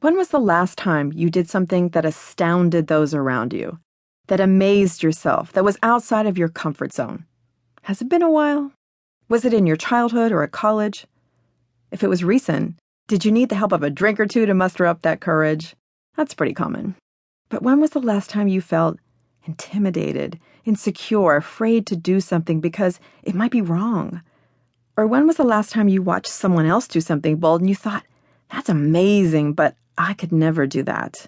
When was the last time you did something that astounded those around you, that amazed yourself, that was outside of your comfort zone? Has it been a while? Was it in your childhood or at college? If it was recent, did you need the help of a drink or two to muster up that courage? That's pretty common. But when was the last time you felt intimidated, insecure, afraid to do something because it might be wrong? Or when was the last time you watched someone else do something bold and you thought, that's amazing, but I could never do that?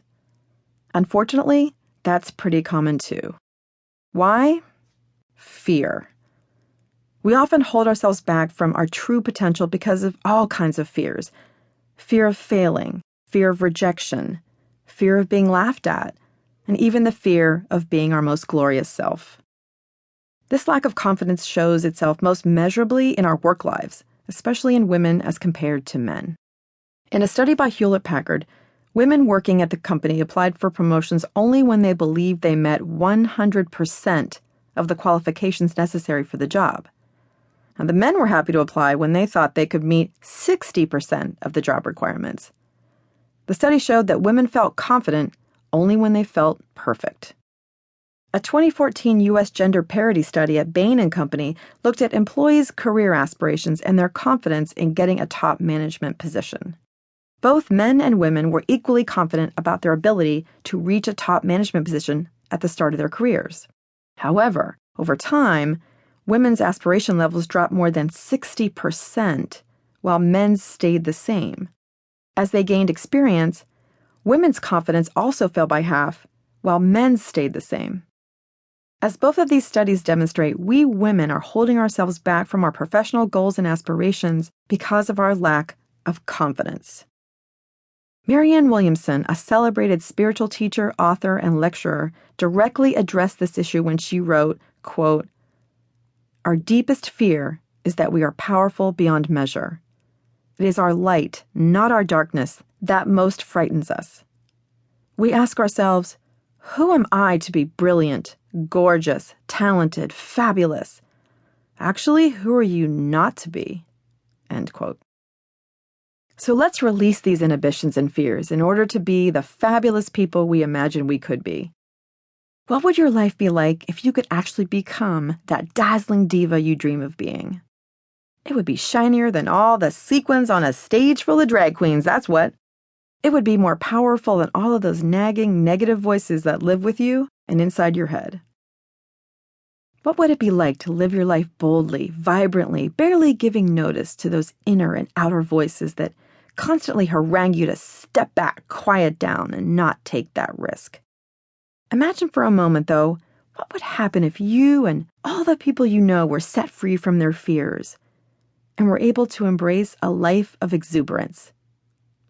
Unfortunately, that's pretty common too. Why? Fear. We often hold ourselves back from our true potential because of all kinds of fears. Fear of failing, fear of rejection, fear of being laughed at, and even the fear of being our most glorious self. This lack of confidence shows itself most measurably in our work lives, especially in women as compared to men. In a study by Hewlett-Packard, women working at the company applied for promotions only when they believed they met 100% of the qualifications necessary for the job. And the men were happy to apply when they thought they could meet 60% of the job requirements. The study showed that women felt confident only when they felt perfect. A 2014 U.S. gender parity study at Bain & Company looked at employees' career aspirations and their confidence in getting a top management position. Both men and women were equally confident about their ability to reach a top management position at the start of their careers. However, over time, women's aspiration levels dropped more than 60%, while men's stayed the same. As they gained experience, women's confidence also fell by half, while men's stayed the same. As both of these studies demonstrate, we women are holding ourselves back from our professional goals and aspirations because of our lack of confidence. Marianne Williamson, a celebrated spiritual teacher, author, and lecturer, directly addressed this issue when she wrote, quote, "Our deepest fear is that we are powerful beyond measure. It is our light, not our darkness, that most frightens us. We ask ourselves, who am I to be brilliant, gorgeous, talented, fabulous? Actually, who are you not to be?" End quote. So let's release these inhibitions and fears in order to be the fabulous people we imagine we could be. What would your life be like if you could actually become that dazzling diva you dream of being? It would be shinier than all the sequins on a stage full of drag queens, that's what. It would be more powerful than all of those nagging, negative voices that live with you and inside your head. What would it be like to live your life boldly, vibrantly, barely giving notice to those inner and outer voices that constantly harangue you to step back, quiet down, and not take that risk? Imagine for a moment, though, what would happen if you and all the people you know were set free from their fears and were able to embrace a life of exuberance?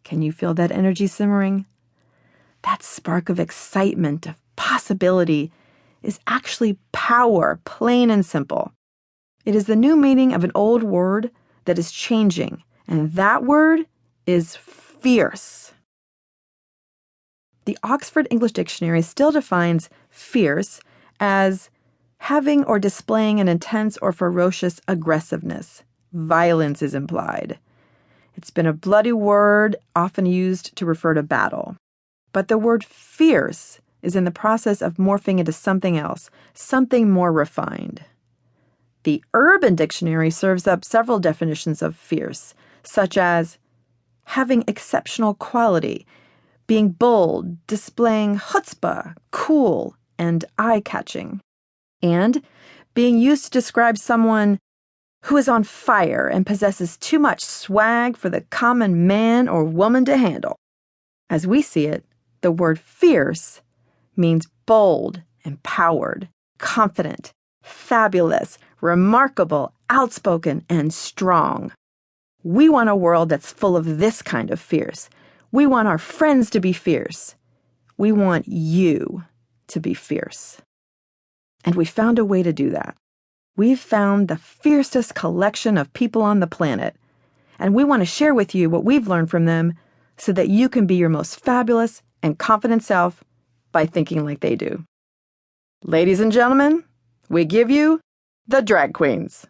Can you feel that energy simmering? That spark of excitement, of possibility, is actually power, plain and simple. It is the new meaning of an old word that is changing, and that word is fierce. The Oxford English Dictionary still defines fierce as having or displaying an intense or ferocious aggressiveness. Violence is implied. It's been a bloody word often used to refer to battle. But the word fierce is in the process of morphing into something else, something more refined. The Urban Dictionary serves up several definitions of fierce, such as having exceptional quality, being bold, displaying chutzpah, cool, and eye-catching, and being used to describe someone who is on fire and possesses too much swag for the common man or woman to handle. As we see it, the word fierce means bold, empowered, confident, fabulous, remarkable, outspoken, and strong. We want a world that's full of this kind of fierce. We want our friends to be fierce. We want you to be fierce. And we found a way to do that. We've found the fiercest collection of people on the planet, and we want to share with you what we've learned from them so that you can be your most fabulous and confident self by thinking like they do. Ladies and gentlemen, we give you the drag queens.